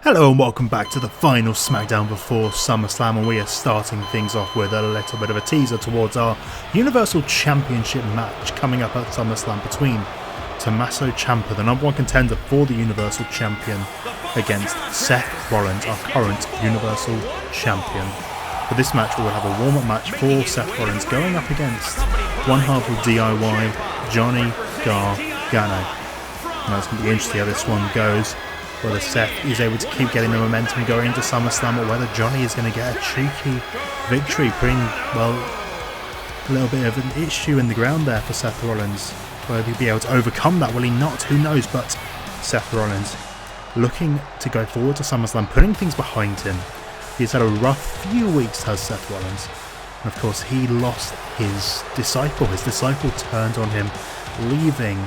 Hello and welcome back to the final Smackdown before SummerSlam, and we are starting things off with a little bit of a teaser towards our Universal Championship match coming up at SummerSlam between Tommaso Ciampa, the number one contender for the Universal Champion, against Seth Rollins, our current Universal Champion. For this match we will have a warm-up match for Seth Rollins going up against one half of DIY, Johnny Gargano. Now it's going to be interesting how this one goes, whether Seth is able to keep getting the momentum going into SummerSlam or whether Johnny is going to get a cheeky victory, putting, well, a little bit of an issue in the ground there for Seth Rollins. Will he be able to overcome that? Will he not? Who knows? But Seth Rollins looking to go forward to SummerSlam, putting things behind him. He's had a rough few weeks, has Seth Rollins. And of course he lost his disciple. His disciple turned on him, leaving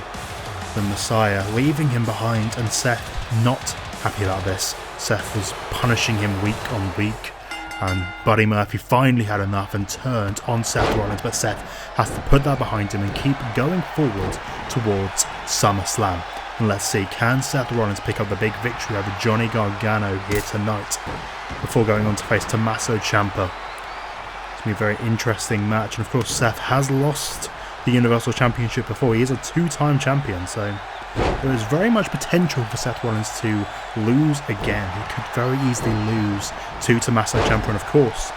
the Messiah, leaving him behind, and Seth not happy about this. Seth was punishing him week on week, and Buddy Murphy finally had enough and turned on Seth Rollins, but Seth has to put that behind him and keep going forward towards SummerSlam. And let's see, can Seth Rollins pick up the big victory over Johnny Gargano here tonight before going on to face Tommaso Ciampa? It's going to be a very interesting match, and of course Seth has lost the Universal Championship before. He is a two-time champion, so there is very much potential for Seth Rollins to lose again. He could very easily lose to Tommaso Ciampa, and of course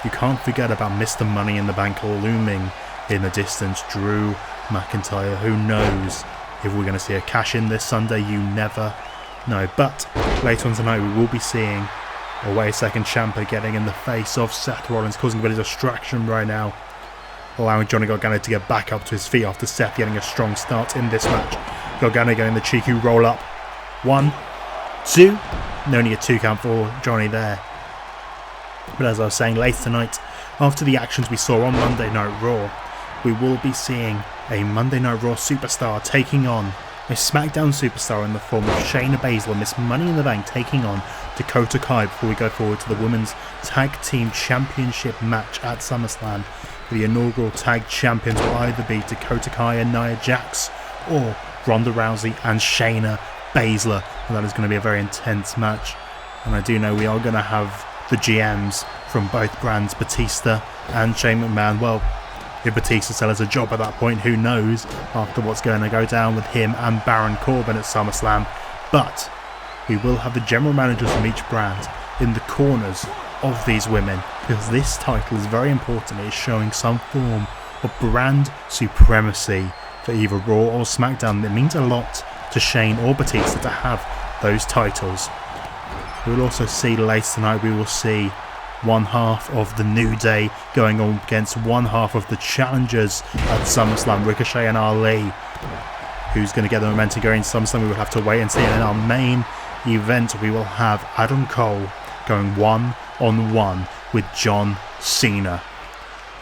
you can't forget about Mr. Money in the Bank looming in the distance, Drew McIntyre. Who knows if we're going to see a cash in this Sunday? You never know. But later on tonight we will be seeing, oh wait a second, Ciampa getting in the face of Seth Rollins, causing a bit of distraction right now, allowing Johnny Gargano to get back up to his feet after Seth getting a strong start in this match. Gargano getting the cheeky roll up. 1, 2. Only a 2 count for Johnny there. But as I was saying, later tonight, after the actions we saw on Monday Night Raw, we will be seeing a Monday Night Raw superstar taking on a Smackdown superstar in the form of Shayna Bayzler, Miss Money in the Bank, taking on Dakota before we go forward to the Women's Tag Team Championship match at SummerSlam. The inaugural tag champions will either be Dakota and Nia Jax or Ronda Rousey and Shayna Bayzler, and that is going to be a very intense match. And I do know we are going to have the GMs from both brands, Batista and Shane McMahon. Well, if Batista still has a job at that point, who knows after what's going to go down with him and Baron Corbin at SummerSlam. But we will have the general managers from each brand in the corners of these women, because this title is very important. It is showing some form of brand supremacy for either Raw or SmackDown. It means a lot to Shane or Batista to have those titles. We will also see later tonight, we will see one half of the New Day going on against one half of the challengers at SummerSlam, Ricochet and Ali. Who's going to get the momentum going into SummerSlam? We will have to wait and see. And in our main event we will have Adam Cole going one-on-one with John Cena.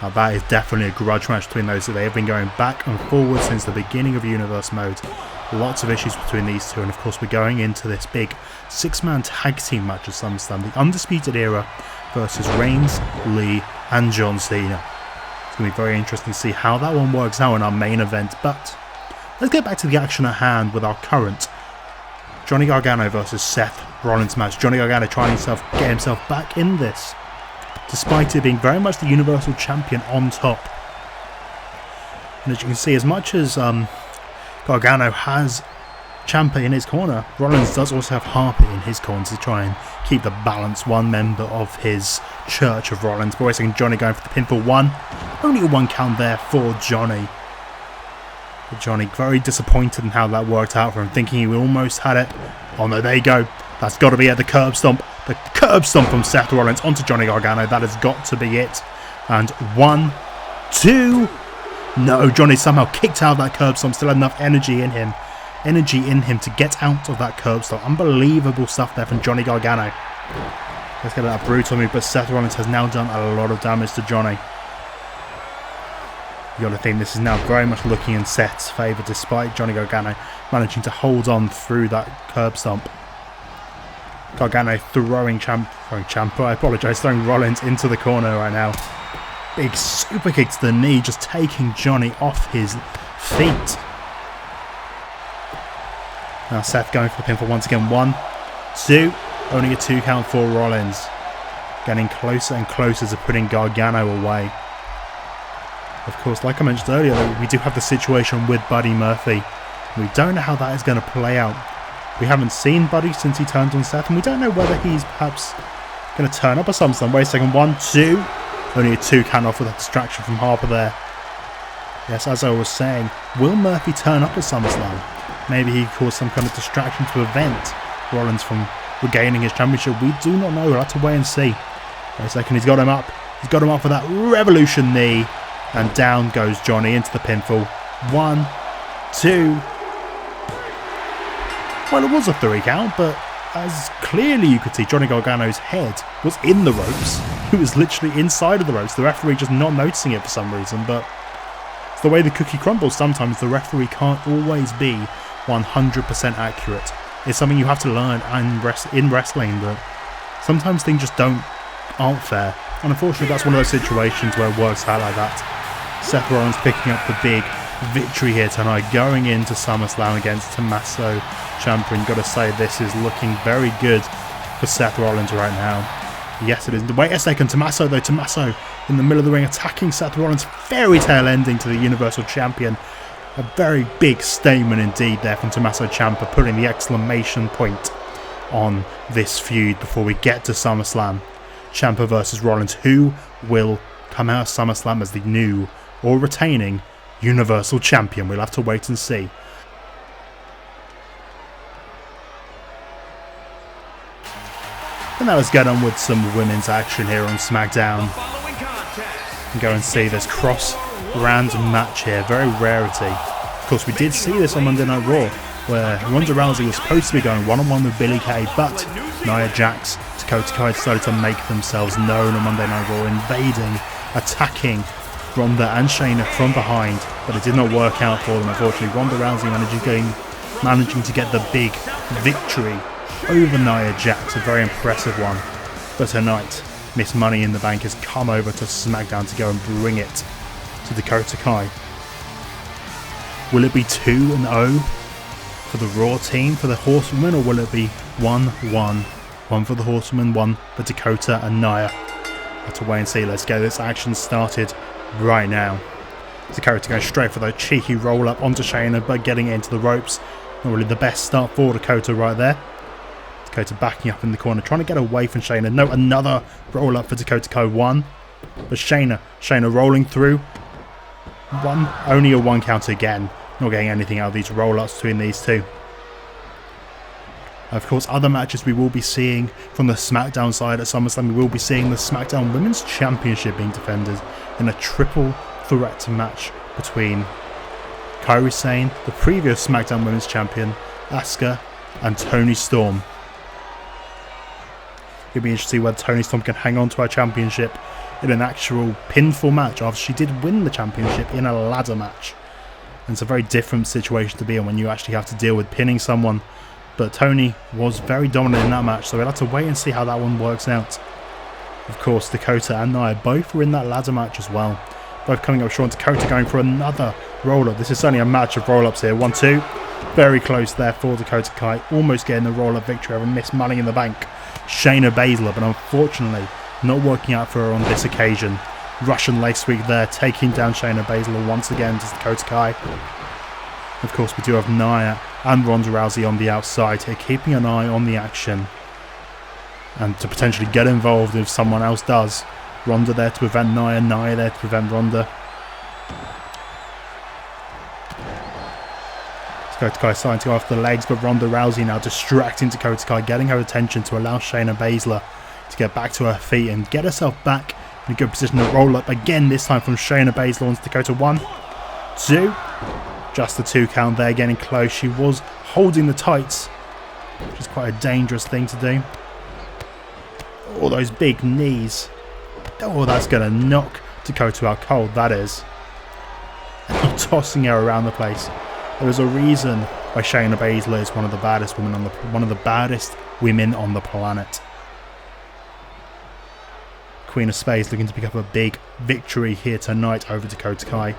Now that is definitely a grudge match between those two. They have been going back and forward since the beginning of Universe Mode. Lots of issues between these two, and of course we're going into this big 6-man tag team match at SummerSlam, the Undisputed Era versus Reigns, Lee and John Cena. It's going to be very interesting to see how that one works out in our main event, but let's get back to the action at hand with our current Johnny Gargano versus Seth Rollins match. Johnny Gargano trying to get himself back in this, despite it being very much the Universal Champion on top. And as you can see, as much as Gargano has Ciampa in his corner, Rollins does also have Harper in his corner to try and keep the balance. One member of his Church of Rollins. But we're seeing Johnny going for the pin for 1. Only a 1 count there for Johnny. But Johnny very disappointed in how that worked out for him, thinking he almost had it. Oh no, there you go. That's got to be it, the curb stomp. The curb stomp from Seth Rollins onto Johnny Gargano. That has got to be it. And 1, 2. No, Johnny somehow kicked out of that curb stomp. Still had enough energy in him to get out of that curb stomp. Unbelievable stuff there from Johnny Gargano. Let's get that brutal move, but Seth Rollins has now done a lot of damage to Johnny. You got to think this is now very much looking in Seth's favour, despite Johnny Gargano managing to hold on through that curb stomp. Gargano throwing Rollins into the corner right now. Big super kick to the knee, just taking Johnny off his feet. Now Seth going for the pinfall once again. 1, 2. Only a 2 count for Rollins. Getting closer and closer to putting Gargano away. Of course, like I mentioned earlier, we do have the situation with Buddy Murphy. We don't know how that is going to play out. We haven't seen Buddy since he turned on Seth, and we don't know whether he's perhaps going to turn up or something. Wait a second, 1, 2. Only a 2 count off with a distraction from Harper there. Yes, as I was saying, will Murphy turn up at SummerSlam? Maybe he caused some kind of distraction to prevent Rollins from regaining his championship. We do not know. We'll have to wait and see. Wait a second, he's got him up. He's got him up for that Revolution knee. And down goes Johnny into the pinfall. 1, 2. Well, it was a 3 count, but as clearly you could see, Johnny Gargano's head was in the ropes. He was literally inside of the ropes. The referee just not noticing it for some reason, but it's the way the cookie crumbles. Sometimes the referee can't always be 100% accurate. It's something you have to learn in wrestling, but sometimes things just aren't fair. And unfortunately, that's one of those situations where it works out like that. Seth Rollins picking up the big victory here tonight, going into SummerSlam against Tommaso Ciampa. Got to say, this is looking very good for Seth Rollins right now. Yes, it is. Wait a second, Tommaso though. Tommaso in the middle of the ring attacking Seth Rollins. Fairy tale ending to the Universal Champion. A very big statement indeed there from Tommaso Ciampa, putting the exclamation point on this feud before we get to SummerSlam. Ciampa versus Rollins. Who will come out of SummerSlam as the new or retaining Universal Champion? We'll have to wait and see. And now let's get on with some women's action here on Smackdown. And go and see this cross-brand match here. Very rarity. Of course, we did see this on Monday Night Raw, where Ronda Rousey was supposed to be going one-on-one with Billie Kay, but Nia Jax, Dakota Kai decided to make themselves known on Monday Night Raw, invading, attacking Ronda and Shayna from behind, but it did not work out for them. Unfortunately, Ronda Rousey managing to get the big victory over Nia Jax, a very impressive one. But tonight, Miss Money in the Bank has come over to SmackDown to go and bring it to Dakota Kai. Will it be 2-0 for the Raw team, for the Horsewomen, or will it be 1-1? 1 for the Horsewomen, 1 for Dakota and Nia. Have to wait and see. Let's get this action started right now. Dakota going straight for that cheeky roll up onto Shayna, but getting it into the ropes. Not really the best start for Dakota right there. Dakota backing up in the corner, trying to get away from Shayna. No, another roll up for Dakota Kai. 1. But Shayna rolling through. Only a 1 count again. Not getting anything out of these roll ups between these two. Of course, other matches we will be seeing from the SmackDown side at SummerSlam. We will be seeing the SmackDown Women's Championship being defended in a triple threat match between Kairi Sane, the previous SmackDown Women's Champion, Asuka, and Toni Storm. It'll be interesting whether Toni Storm can hang on to her championship in an actual pinfall match after she did win the championship in a ladder match. And it's a very different situation to be in when you actually have to deal with pinning someone. But Toni was very dominant in that match, so we'll have to wait and see how that one works out. Of course, Dakota and Nia both were in that ladder match as well. Both coming up short. Dakota going for another roll-up. This is certainly a match of roll-ups here. 1-2. Very close there for Dakota Kai. Almost getting the roll-up victory over Miss Money in the Bank, Shayna Bayzler, but unfortunately not working out for her on this occasion. Russian leg sweep there, taking down Shayna Bayzler once again to Dakota Kai. Of course, we do have Nia and Ronda Rousey on the outside here, keeping an eye on the action. And to potentially get involved if someone else does. Ronda there to prevent Nia, Nia there to prevent Ronda. Dakota Kai starting to go off the legs, but Ronda Rousey now distracting Dakota Kai, getting her attention to allow Shayna Bayzler to get back to her feet and get herself back in a good position to roll up again, this time from Shayna Bayzler onto Dakota. 1, 2. Just the 2 count there, getting close. She was holding the tights, which is quite a dangerous thing to do. All those big knees. Oh, that's going to knock Dakota out cold, that is. And tossing her around the place. There is a reason why Shayna Bayzler is one of the baddest women on the planet. Queen of Spades looking to pick up a big victory here tonight over Dakota Kai.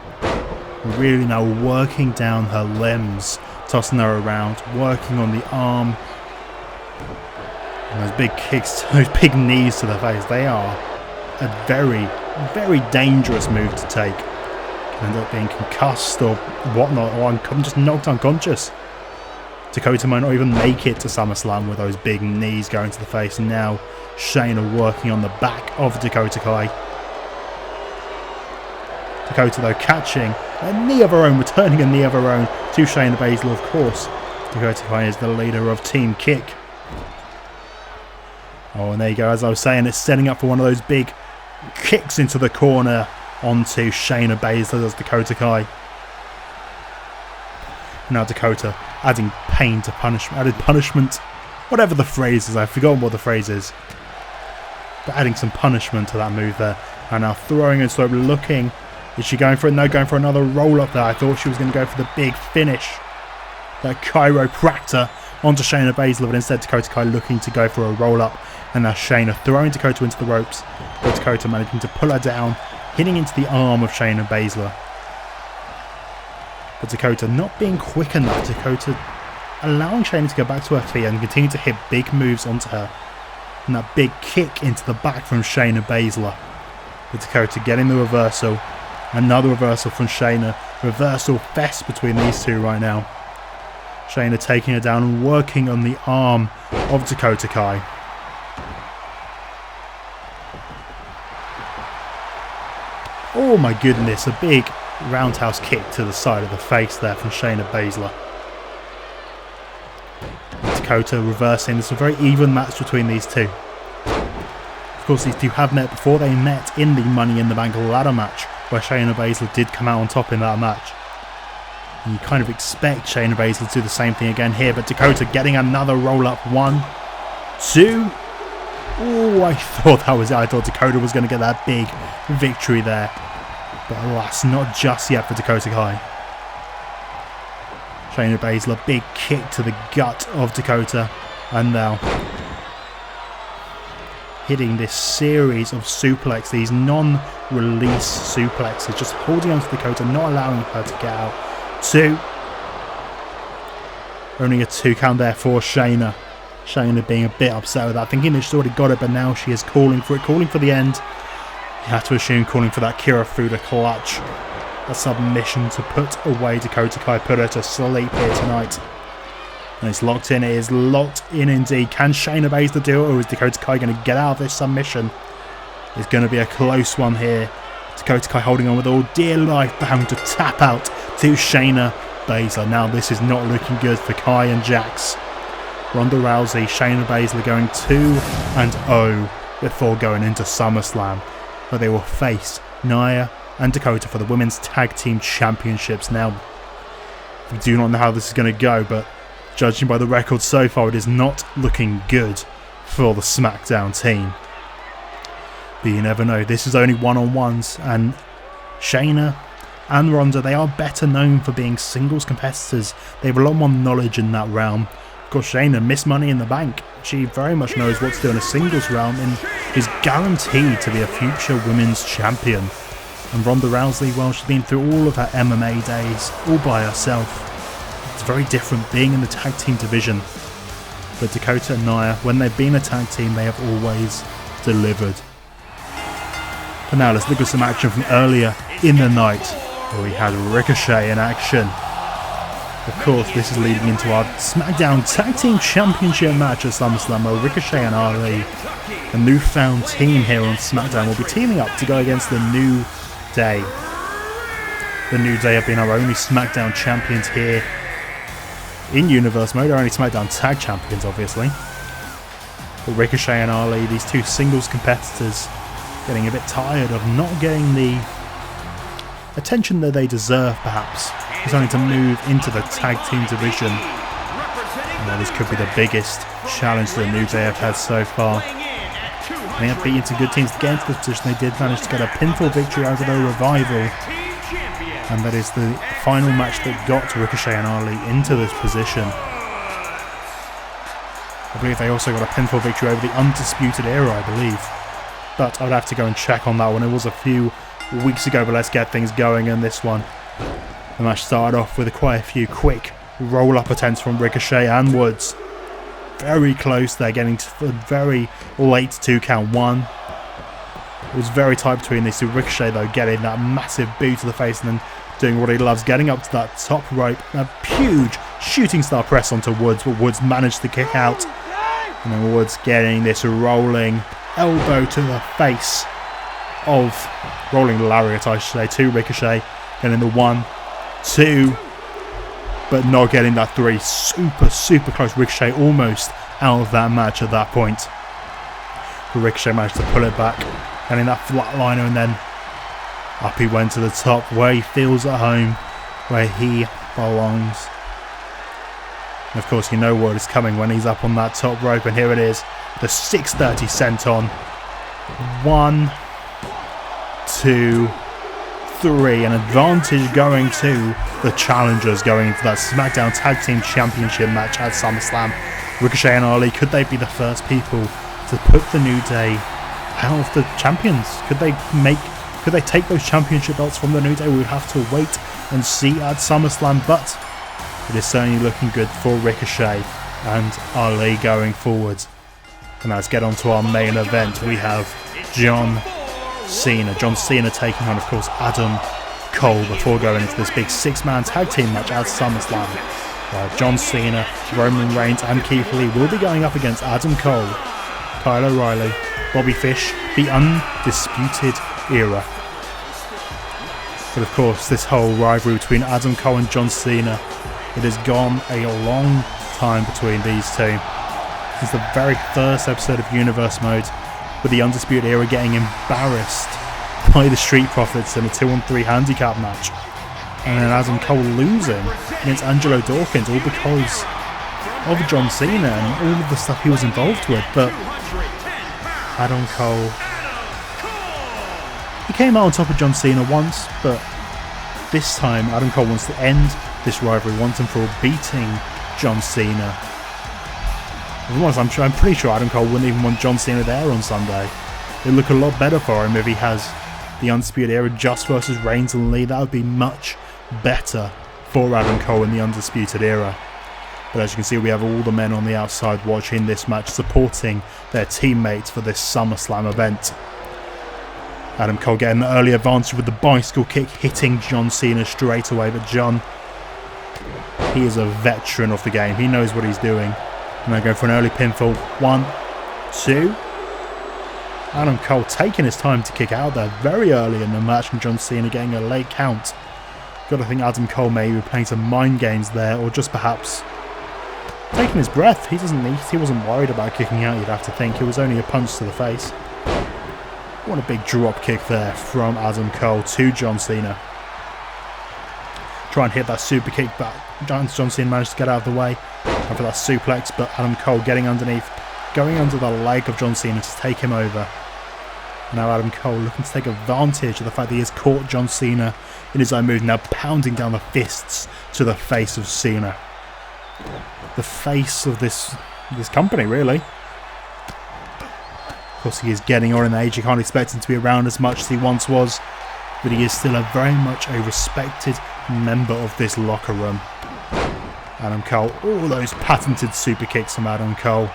Really now working down her limbs, tossing her around, working on the arm. And those big kicks, those big knees to the face, they are a very, very dangerous move to take. Can end up being concussed or whatnot, or just knocked unconscious. Dakota might not even make it to SummerSlam with those big knees going to the face. And now Shayna working on the back of Dakota Kai. Dakota though catching a knee of her own, returning a knee of her own to Shayna Bayzler, of course. Dakota Kai is the leader of Team Kick. Oh, and there you go, as I was saying, it's setting up for one of those big kicks into the corner onto Shayna Bayzler as Dakota Kai. Now Dakota adding pain to punishment, added punishment, whatever the phrase is, I've forgotten what the phrase is. But adding some punishment to that move there. And now throwing and sort of looking. Is she going for it? No, going for another roll up there. I thought she was going to go for the big finish. That chiropractor onto Shayna Bayzler, but instead Dakota Kai looking to go for a roll up. And now Shayna throwing Dakota into the ropes. But Dakota managing to pull her down, hitting into the arm of Shayna Bayzler. But Dakota not being quick enough. Dakota allowing Shayna to go back to her feet and continue to hit big moves onto her. And that big kick into the back from Shayna Bayzler. But Dakota getting the reversal. Another reversal from Shayna. Reversal fest between these two right now. Shayna taking her down and working on the arm of Dakota Kai. Oh my goodness, a big roundhouse kick to the side of the face there from Shayna Bayzler. Dakota reversing. It's a very even match between these two. Of course, these two have met before. They met in the Money in the Bank ladder match, where Shayna Bayzler did come out on top in that match. And you kind of expect Shayna Bayzler to do the same thing again here, but Dakota getting another roll up. 1, 2. Oh, I thought that was it. I thought Dakota was going to get that big victory there. But alas, not just yet for Dakota Kai. Shayna Bayzler, big kick to the gut of Dakota. And now hitting this series of suplex, these non-release suplexes, just holding on to Dakota, not allowing her to get out. 2. Only a 2 count there for Shayna. Shayna being a bit upset with that, thinking that she's already got it, but now she is calling for it, calling for the end. You have to assume calling for that Kirifuda clutch. A submission to put away Dakota Kai, put her to sleep here tonight. And it's locked in, it is locked in indeed. Can Shayna Bayzler do it, or is Dakota Kai going to get out of this submission? It's going to be a close one here. Dakota Kai holding on with all dear life, bound to tap out to Shayna Bayzler. Now this is not looking good for Kai and Jax. Ronda Rousey, Shayna Bayzler going 2-0 before going into SummerSlam, where they will face Nia and Dakota for the Women's Tag Team Championships. Now, we do not know how this is going to go, but judging by the record so far, it is not looking good for the Smackdown team. But you never know, this is only one-on-ones, and Shayna and Ronda, they are better known for being singles competitors. They have a lot more knowledge in that realm. Of course, Shayna missed Money in the Bank. She very much knows what to do in a singles realm and is guaranteed to be a future women's champion. And Ronda Rousey, well, she's been through all of her MMA days, all by herself. It's very different being in the tag team division. But Dakota and Nia, when they've been a tag team, they have always delivered. But now let's look at some action from earlier in the night, where we had Ricochet in action. Of course, this is leading into our Smackdown Tag Team Championship match at SummerSlam, where Ricochet and Ali, a newfound team here on SmackDown, will be teaming up to go against the New Day. The New Day have been our only SmackDown champions here in Universe Mode, our only SmackDown Tag Champions, obviously. But Ricochet and Ali, these two singles competitors, getting a bit tired of not getting the attention that they deserve, perhaps. Deciding to move into the tag team division. And this could be the biggest challenge the New Day have had so far. They have beaten some good teams to get into this position. They did manage to get a pinfall victory over the Revival. And that is the final match that got Ricochet and Ali into this position. I believe they also got a pinfall victory over the Undisputed Era, I believe. But I'd have to go and check on that one. It was a few weeks ago, but let's get things going in this one. The match started off with quite a few quick roll-up attempts from Ricochet and Woods. very close there, getting to a very late 2 count. One. It was very tight between these two. Ricochet, though, getting that massive boot to the face and then doing what he loves, getting up to that top rope. A huge shooting star press onto Woods, but Woods managed to kick out. And then Woods getting this rolling elbow to the face of, rolling lariat, I should say, to Ricochet. Getting the 1, 2, but not getting that 3. Super close. Ricochet almost out of that match at that point. But Ricochet managed to pull it back, getting that flatliner, and then up he went to the top where he feels at home, where he belongs. And of course, you know what is coming when he's up on that top rope, and here it is, the 630 senton. 1, 2, 3, an advantage going to the challengers going into that SmackDown Tag Team Championship match at SummerSlam. Ricochet and Ali, could they be the first people to put the New Day out of the champions? Could they take those championship belts from the New Day? We'll have to wait and see at SummerSlam, but it is certainly looking good for Ricochet and Ali going forward. And let's get on to our main event. We have John Cena taking on, of course, Adam Cole before going into this big 6-man tag team match at SummerSlam. John Cena, Roman Reigns and Keith Lee will be going up against Adam Cole, Kyle O'Reilly, Bobby Fish, the Undisputed Era. But of course, this whole rivalry between Adam Cole and John Cena, it has gone a long time between these two. It's the very first episode of Universe Mode, with the Undisputed Era getting embarrassed by the Street Profits in a 2-on-3 handicap match. And then Adam Cole losing against Angelo Dawkins, all because of John Cena and all of the stuff he was involved with. But Adam Cole, he came out on top of John Cena once, but this time Adam Cole wants to end this rivalry once and for all, beating John Cena. I'm pretty sure Adam Cole wouldn't even want John Cena there on Sunday. It'd look a lot better for him if he has the Undisputed Era just versus Reigns and Lee. That would be much better for Adam Cole in the Undisputed Era. But as you can see, we have all the men on the outside watching this match, supporting their teammates for this SummerSlam event. Adam Cole getting the early advantage with the bicycle kick, hitting John Cena straight away. But John, he is a veteran of the game. He knows what he's doing. And they go for an early pinfall. 1, 2. Adam Cole taking his time to kick out there very early in the match, and John Cena getting a late count. Got to think Adam Cole may be playing some mind games there, or just perhaps taking his breath. He wasn't worried about kicking out, you'd have to think. It was only a punch to the face. What a big drop kick there from Adam Cole to John Cena. Try and hit that super kick, but John Cena managed to get out of the way. And for that suplex, but Adam Cole getting underneath, going under the leg of John Cena to take him over. Now Adam Cole looking to take advantage of the fact that he has caught John Cena in his own move, now pounding down the fists to the face of Cena. The face of this company, really. Of course, he is getting on in age. You can't expect him to be around as much as he once was, but he is still very much a respected member of this locker room. Adam Cole, all those patented super kicks from Adam Cole.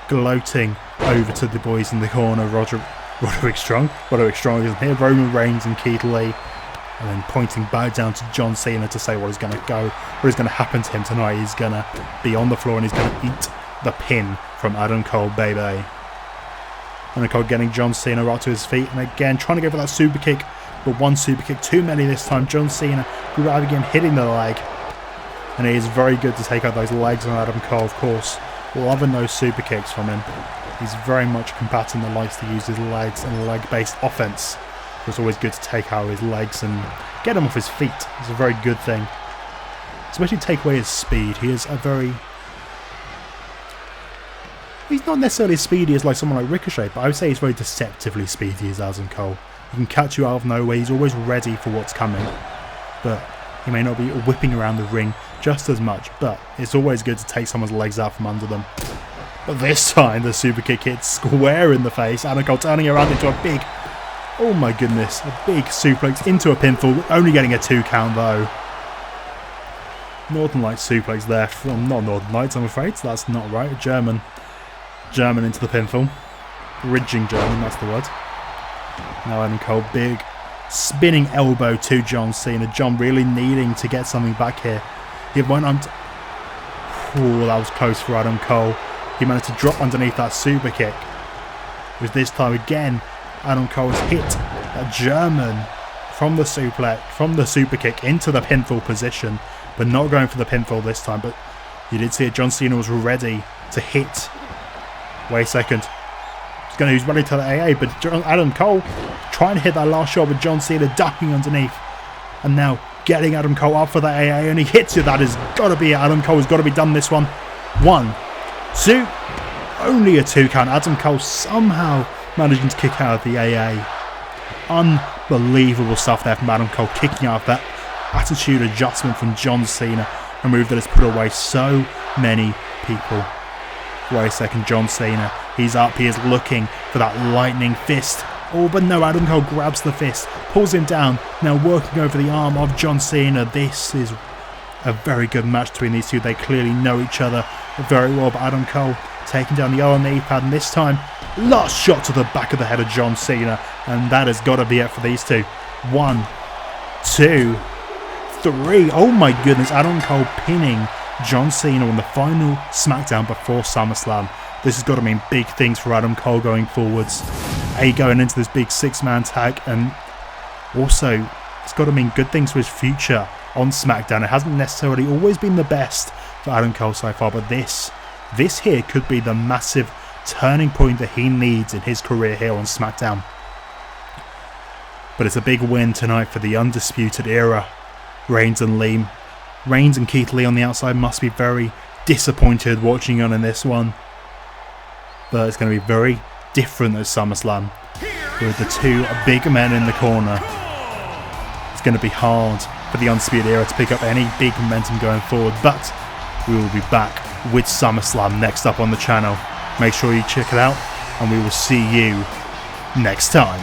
Gloating over to the boys in the corner, Roderick Strong isn't here, Roman Reigns and Keith Lee, and then pointing back down to John Cena to say what is going to happen to him tonight. He's going to be on the floor and he's going to eat the pin from Adam Cole, baby. Adam Cole getting John Cena right to his feet, and again trying to go for that super kick, but one super kick too many this time. John Cena grabbing him, hitting the leg, and it is very good to take out those legs on Adam Cole, of course. Loving those super kicks from him. He's very much a combatant that likes to use his legs and leg-based offense. It's always good to take out his legs and get him off his feet. It's a very good thing. Especially take away his speed. He is he's not necessarily as speedy as like someone like Ricochet, but I would say he's very deceptively speedy as Adam Cole. He can catch you out of nowhere. He's always ready for what's coming. But he may not be whipping around the ring just as much, but it's always good to take someone's legs out from under them. But this time the super kick hits square in the face. Adam Cole turning around into a big, oh my goodness, a big suplex into a pinfall, only getting a 2 count though. Northern Lights suplex there from, not Northern Lights, I'm afraid, so that's not right. German into the pinfall. Bridging German, that's the word. Now Adam Cole, big spinning elbow to John Cena. John really needing to get something back here. He went on. Oh, that was close for Adam Cole. He managed to drop underneath that super kick. It was this time again. Adam Cole has hit that German from the suplex, from the super kick into the pinfall position, but not going for the pinfall this time. But you did see it. John Cena was ready to hit. Wait a second. He's ready to the AA, but Adam Cole trying to hit that last shot, but John Cena ducking underneath. And now getting Adam Cole up for the AA, and he hits it. That has got to be it. Adam Cole has got to be done this one. 1, 2. Only a 2 count. Adam Cole somehow managing to kick out of the AA. Unbelievable stuff there from Adam Cole, kicking out of that attitude adjustment from John Cena. A move that has put away so many people. Wait a second, John Cena. He's up. He is looking for that lightning fist. Oh, but no, Adam Cole grabs the fist, pulls him down. Now working over the arm of John Cena. This is a very good match between these two. They clearly know each other very well. But Adam Cole taking down the other knee pad, and this time, last shot to the back of the head of John Cena. And that has got to be it for these two. 1, 2, 3. Oh my goodness, Adam Cole pinning John Cena on the final SmackDown before SummerSlam. This has got to mean big things for Adam Cole going forwards. Going into this big 6-man tag, and also it's got to mean good things for his future on SmackDown. It hasn't necessarily always been the best for Adam Cole so far, but this here could be the massive turning point that he needs in his career here on SmackDown. But it's a big win tonight for the Undisputed Era. Reigns and Keith Lee on the outside must be very disappointed watching on in this one. But it's going to be very different at SummerSlam with the two big men in the corner. It's going to be hard for the Undisputed Era to pick up any big momentum going forward, but we will be back with SummerSlam next up on the channel. Make sure you check it out, and we will see you next time.